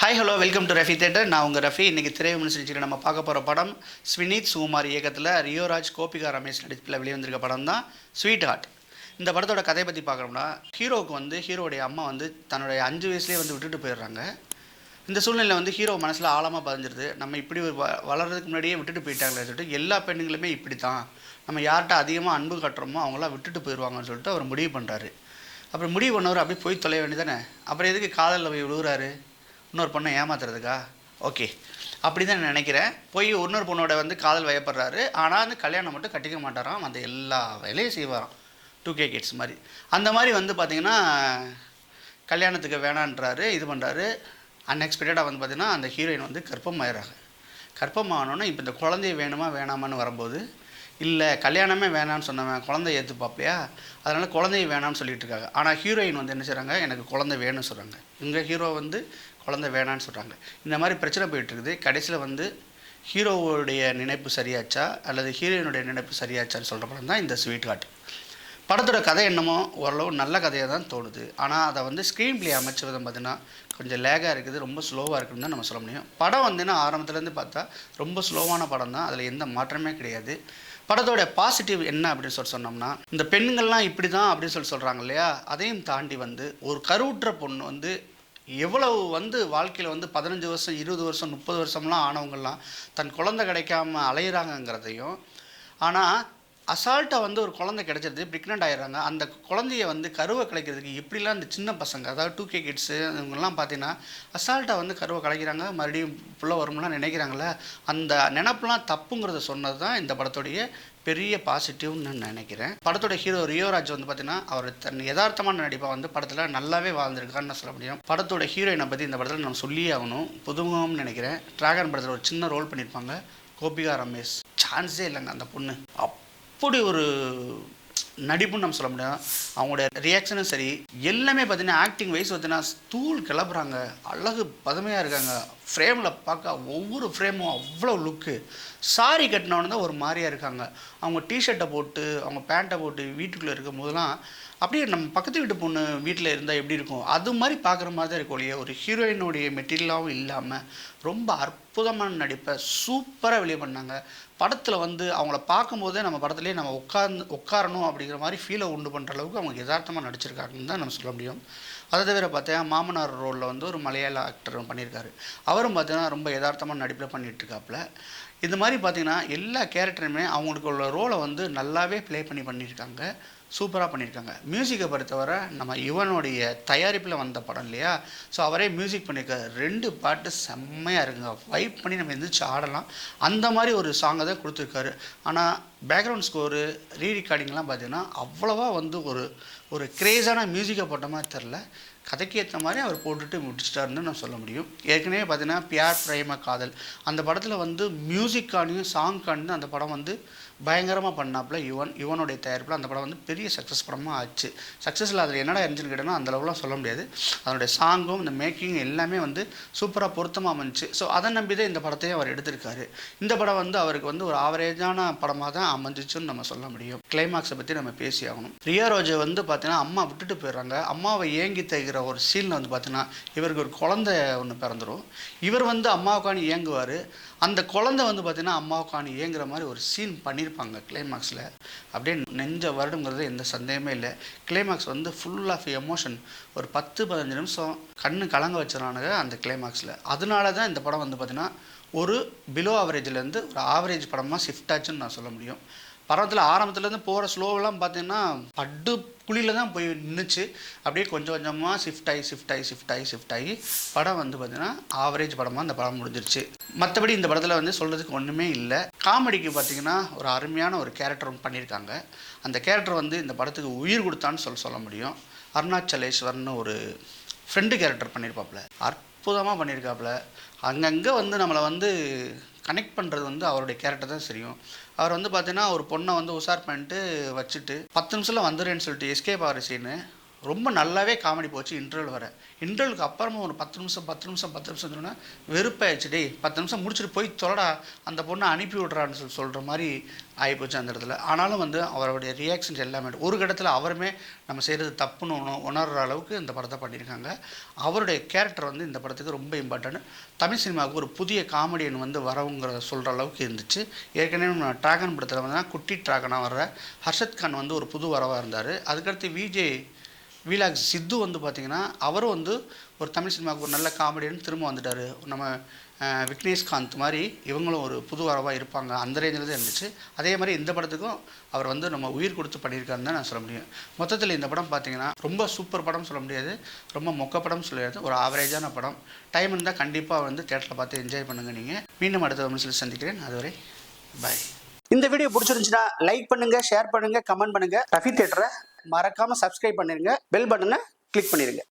Hi hello welcome to Rafi theatre. நான் உங்கள் ரஃபி. இன்றைக்கி திரைவிமர்சனத்தில் நம்ம பார்க்க போகிற படம் ஸ்வினீத் சுகுமார் இயக்கத்தில் ரியோராஜ் கோபிகா ரமேஷ் நடிப்பில் வெளிவந்திருக்க படம் தான் ஸ்வீட் ஹார்ட். இந்த படத்தோட கதையை பற்றி பார்க்குறோம்னா, ஹீரோவுக்கு ஹீரோடைய அம்மா தன்னுடைய 5 வயசுலேயே விட்டுட்டு போயிடுறாங்க. இந்த சூழ்நிலை ஹீரோ மனசில் ஆழமாக பதிஞ்சிருது. நம்ம இப்படி வளர்கிறதுக்கு முன்னாடியே விட்டுட்டு போயிட்டாங்களே சொல்லிட்டு எல்லா பெண்ணுங்களுமே இப்படி தான், நம்ம யார்கிட்ட அதிகமாக அன்பு காட்டுறோமோ அவங்களாம் விட்டுட்டு போயிடுவாங்கன்னு சொல்லிட்டு அவர் முடிவு பண்ணுறாரு. அப்புறம் முடிவு பண்ணவர் அப்படியே போய் தொலைய வேண்டியதானே. அப்புறம் எதுக்கு காதலில் போய் விழுகிறாரு? இன்னொரு பொண்ணை ஏமாத்துறதுக்கா? ஓகே, அப்படி தான் நினைக்கிறேன். போய் இன்னொரு பொண்ணோட காதல் வயப்படுறாரு. ஆனால் கல்யாணம் மட்டும் கட்டிக்க மாட்டாராம். அந்த எல்லா வேலையும் செய்வாராம். 2K கிட்ஸ் மாதிரி. அந்த மாதிரி பார்த்திங்கன்னா கல்யாணத்துக்கு வேணான்றாரு, இது பண்ணுறாரு. அன்எக்ஸ்பெக்டடாக பார்த்திங்கன்னா அந்த ஹீரோயின் கர்ப்பம் ஆயிடுறாங்க. கர்ப்பம் ஆனோன்னா இப்போ இந்த குழந்தைய வேணுமா வேணாமான்னு வரும்போது, இல்லை கல்யாணமே வேணான்னு சொன்னவன் குழந்தை ஏற்றுப்பாப்பையா, அதனால் குழந்தைய வேணான்னு சொல்லிட்டு இருக்காங்க. ஆனால் ஹீரோயின் என்ன செய்கிறாங்க, எனக்கு குழந்தை வேணும்னு சொல்கிறாங்க. இங்கே ஹீரோ குழந்தை வேணான்னு சொல்கிறாங்க. இந்த மாதிரி பிரச்சனை போயிட்டுருக்குது. கடைசியில் ஹீரோவுடைய நினைப்பு சரியாச்சா அல்லது ஹீரோயினுடைய நினைப்பு சரியாச்சான்னு சொல்கிற படம் தான் இந்த ஸ்வீட் ஹார்ட். படத்தோட கதை என்னமோ ஓரளவு நல்ல கதையாக தான் தோணுது. ஆனால் அதை ஸ்க்ரீன் ப்ளே அமைச்ச விதம் பார்த்திங்கன்னா கொஞ்சம் லேகாக இருக்குது, ரொம்ப ஸ்லோவாக இருக்குன்னு தான் நம்ம சொல்ல முடியும். படம் ஆரம்பத்துலேருந்து பார்த்தா ரொம்ப ஸ்லோவான படம் தான், அதில் எந்த மாற்றமே கிடையாது. படத்தோட பாசிட்டிவ் என்ன அப்படின்னு சொன்னோம்னா, இந்த பெண்கள்லாம் இப்படி தான் அப்படின்னு சொல்கிறாங்க இல்லையா, அதையும் தாண்டி ஒரு கருவுற்ற பொண்ணு எவ்வளவு வாழ்க்கையில் 15 வருஷம் 20 வருஷம் 30 வருஷம்லாம் ஆனவங்கள்லாம் தன் குழந்தை கிடைக்காம அலையிறாங்கங்கிறதையும், ஆனால் அசால்ட்டாக ஒரு குழந்தை கிடைச்சிருது, ப்ரெக்னென்ட் ஆகிடுறாங்க. அந்த குழந்தைய கருவை கலைக்கிறதுக்கு எப்படிலாம் இந்த சின்ன பசங்க, அதாவது 2K கிட்ஸு இவங்கெல்லாம் பார்த்தீங்கன்னா அசால்ட்டாக கருவை கலைக்கிறாங்க, மறுபடியும் ஃபுல்லாக வரும்லாம் நினைக்கிறாங்களே, அந்த நினப்புலாம் தப்புங்கிறத சொன்னது தான் இந்த படத்துடைய பெரிய பாசிட்டிவ்னு நான் நினைக்கிறேன். படத்தோட ஹீரோ ரியோராஜ் பார்த்தீங்கன்னா அவர் தன் யதார்த்தமான நடிப்பாக படத்தில் நல்லாவே வாழ்ந்திருக்கான்னு நான் சொல்ல முடியும். படத்தோட ஹீரோயினை பற்றி இந்த படத்தில் நம்ம சொல்லியே ஆகணும். புதுமுகம்னு நினைக்கிறேன். டிராகன் படத்தில் ஒரு சின்ன ரோல் பண்ணியிருப்பாங்க கோபிகா ரமேஷ். சான்ஸே இல்லைங்க அந்த பொண்ணு. அப்படி ஒரு நடிப்புன்னு நம்ம சொல்ல முடியும். அவங்களுடைய ரியாக்ஷனும் சரி, எல்லாமே பார்த்தீங்கன்னா ஆக்டிங் வைஸ் தூள் கிளப்புறாங்க, அழகு பதுமையாக இருக்காங்க. ஃப்ரேமில் பார்க்க ஒவ்வொரு ஃப்ரேமும் அவ்வளோ லுக்கு. சாரி கட்டினவனு தான் ஒரு மாதிரியாக இருக்காங்க. அவங்க டிஷர்ட்டை போட்டு அவங்க பேண்ட்டை போட்டு வீட்டுக்குள்ளே இருக்கும் போதெல்லாம் அப்படியே நம்ம பக்கத்து வீட்டு பொண்ணு வீட்டில் இருந்தால் எப்படி இருக்கும் அது மாதிரி பார்க்குற மாதிரி தான் இருக்கும். இல்லையா, ஒரு ஹீரோயினுடைய மெட்டீரியலாகவும் இல்லாமல் ரொம்ப அற்புதமான நடிப்பை சூப்பராக வெளியே பண்ணாங்க. படத்தில் அவங்கள பார்க்கும்போதே நம்ம படத்துலேயே நம்ம உட்காரணும் அப்படிங்கிற மாதிரி ஃபீலை உண்டு பண்ணுற அளவுக்கு அவங்க யதார்த்தமாக நடிச்சிருக்காங்கன்னு தான் நம்ம சொல்ல முடியும். அதை தவிர பார்த்தீங்கன்னா மாமனார் ரோலில் ஒரு மலையாள ஆக்டர் பண்ணியிருக்காரு. அவரும் பார்த்தீங்கன்னா ரொம்ப யதார்த்தமான நடிப்பில் பண்ணிகிட்ருக்காப்புல. இந்த மாதிரி பார்த்திங்கன்னா எல்லா கேரக்டருமே அவங்களுக்கு உள்ள ரோலை நல்லாவே ப்ளே பண்ணியிருக்காங்க, சூப்பராக பண்ணியிருக்காங்க. மியூசிக்கை பொறுத்தவரை நம்ம யுவனுடைய தயாரிப்பில் வந்த படம் இல்லையா, ஸோ அவரே மியூசிக் பண்ணியிருக்காரு. 2 பாட்டு செம்மையாக இருக்குங்க, வைப் பண்ணி நம்ம எந்திரிச்சு ஆடலாம். அந்த மாதிரி ஒரு சாங்கை தான் கொடுத்துருக்காரு. ஆனால் பேக்ரவுண்ட் ஸ்கோரு ரீரெக்கார்டிங்லாம் பார்த்திங்கன்னா அவ்வளோவா ஒரு க்ரேஸான மியூசிக்கை போட்ட மாதிரி தெரில. கதைக்கு ஏற்ற மாதிரி அவர் போட்டுட்டு முடிச்சிட்டாருன்னு நான் சொல்ல முடியும். ஏற்கனவே பார்த்தீங்கன்னா பியார் பிரேம காதல் அந்த படத்தில் மியூசிக்கானையும் சாங்கானு அந்த படம் பயங்கரமாக பண்ணாப்புல யுவனுடைய தயாரிப்பில் அந்த படம் பெரிய சக்ஸஸ் படமாக ஆச்சு. சக்ஸஸில் அதில் என்னடா இருந்துச்சுன்னு கேட்டோன்னா அந்தளவுலாம் சொல்ல முடியாது. அதனுடைய சாங்கும் இந்த மேக்கிங் எல்லாமே சூப்பராக பொருத்தமாக அமைஞ்சிச்சு. ஸோ அதை நம்பி தான் இந்த படத்தையும் அவர் எடுத்திருக்காரு. இந்த படம் அவருக்கு ஒரு ஆவரேஜான படமாக தான் அமைஞ்சிச்சுன்னு நம்ம சொல்ல முடியும். கிளைமாக்ஸை பற்றி நம்ம பேசி ஆகணும். ரியோராஜ் பார்த்தீங்கன்னா அம்மா விட்டுட்டு போயிடுறாங்க. அம்மாவை ஏங்கி தைக்கிற ஒரு சீனில் பார்த்தீங்கன்னா இவருக்கு ஒரு குழந்தை ஒன்று பிறந்துடும். இவர் அம்மாவுக்கானு ஏங்குவார். அந்த குழந்தை பார்த்தீங்கன்னா அம்மாவுக்கானு ஏங்குற மாதிரி ஒரு சீன் பண்ணியிருப்பாங்க கிளைமாக்ஸில். அப்படியே நெஞ்ச வருடுங்கிறது எந்த சந்தேகமே இல்லை. Climax full of emotion. ஒரு 10-15 நிமிஷம் கண்ணு கலங்க வச்சிடறானுங்க அந்த கிளைமாக்ஸில். அதனால தான் இந்த படம் பார்த்தீங்கன்னா ஒரு பிலோ ஆவரேஜ்லேருந்து ஒரு ஆவரேஜ் படமாக ஷிஃப்ட் ஆச்சுன்னு நான் சொல்ல முடியும். படத்தில் ஆரம்பத்துலேருந்து போகிற ஸ்லோவெல்லாம் பார்த்தீங்கன்னா பட்டு குழியில் தான் போய் நின்றுச்சு. அப்படியே கொஞ்சம் கொஞ்சமாக ஷிஃப்ட் ஆகி படம் பார்த்திங்கன்னா ஆவரேஜ் படமாக அந்த படம் முடிஞ்சிருச்சு. மற்றபடி இந்த படத்தில் சொல்கிறதுக்கு ஒன்றுமே இல்லை. காமெடிக்கு பார்த்திங்கன்னா ஒரு அருமையான ஒரு கேரக்டர் பண்ணியிருக்காங்க. அந்த கேரக்டர் இந்த படத்துக்கு உயிர் கொடுத்தான்னு சொல்ல முடியும். அருணாச்சலேஸ்வர்னு ஒரு ஃப்ரெண்டு கேரக்டர் பண்ணியிருப்பாப்புல, அற்புதமாக பண்ணியிருக்காப்புல. அங்கங்கே நம்மளை கனெக்ட் பண்ணுறது அவருடைய கேரக்டர் தான் தெரியும். அவர் பார்த்தீங்கன்னா ஒரு பொண்ணை உஷார் பண்ணிட்டு வச்சுட்டு 10 நிமிஷத்தில் வந்துடுறேன்னு சொல்லிட்டு எஸ்கேப் ஆகிற சீனு ரொம்ப நல்லாவே காமெடி போச்சு இன்டர்வல் வர. இன்டர்வலுக்கு அப்புறமா ஒரு 10 நிமிஷம் சொன்னோன்னா வெறுப்பாயிடுச்சு. டேய் 10 நிமிஷம் முடிச்சுட்டு போய் தொலைடா, அந்த பொண்ணை அனுப்பி விட்றான்னு சொல்கிற மாதிரி ஆகிப்போச்சு அந்த இடத்துல. ஆனாலும் வந்து அவருடைய ரியாக்ஷன்ஸ் எல்லாமே ஒரு கட்டத்தில் அவருமே நம்ம செய்கிறது தப்புன்னு உணர்கிற அளவுக்கு இந்த படத்தை பண்ணியிருக்காங்க. அவருடைய கேரக்டர் வந்து இந்த படத்துக்கு ரொம்ப இம்பார்ட்டன்ட். தமிழ் சினிமாவுக்கு ஒரு புதிய காமெடியன் வந்து வரவுங்கிறத சொல்கிற அளவுக்கு இருந்துச்சு. ஏற்கனவே நம்ம ட்ராகன் படத்தில் வந்து குட்டி ட்ராகனாக வர்ற ஹர்ஷத் கான் வந்து ஒரு புது வரவாக இருந்தார். அதுக்கடுத்து விஜே வீலாக் சித்து வந்து பார்த்திங்கன்னா அவரும் வந்து ஒரு தமிழ் சினிமாவுக்கு ஒரு நல்ல காமெடியன் திரும்ப வந்துட்டார். நம்ம விக்னேஷ்காந்த் மாதிரி இவங்களும் ஒரு புது வரவாக இருப்பாங்க, அந்த ரேஞ்சில் தான் இருந்துச்சு. அதே மாதிரி இந்த படத்துக்கும் அவர் வந்து நம்ம உயிர் கொடுத்து பண்ணியிருக்காருன்னு தான் நான் சொல்ல முடியும். மொத்தத்தில் இந்த படம் பார்த்திங்கன்னா ரொம்ப சூப்பர் படம் சொல்ல முடியாது, ரொம்ப மொக்க படம் சொல்ல முடியாது, ஒரு ஆவரேஜான படம். டைம் இருந்தால் கண்டிப்பாக வந்து தேட்டரில் பார்த்து என்ஜாய் பண்ணுங்கள். நீங்கள் மீண்டும் அடுத்த நிமிஷத்தில் சந்திக்கிறேன். அதுவரை பாய். இந்த வீடியோ பிடிச்சிருந்துச்சுன்னா லைக் பண்ணுங்க, ஷேர் பண்ணுங்க, கமெண்ட் பண்ணுங்க. ரஃபி தியேட்டரை மறக்காம சப்ஸ்கிரைப் பண்ணிருங்க, பெல் பட்டனை கிளிக் பண்ணிருங்க.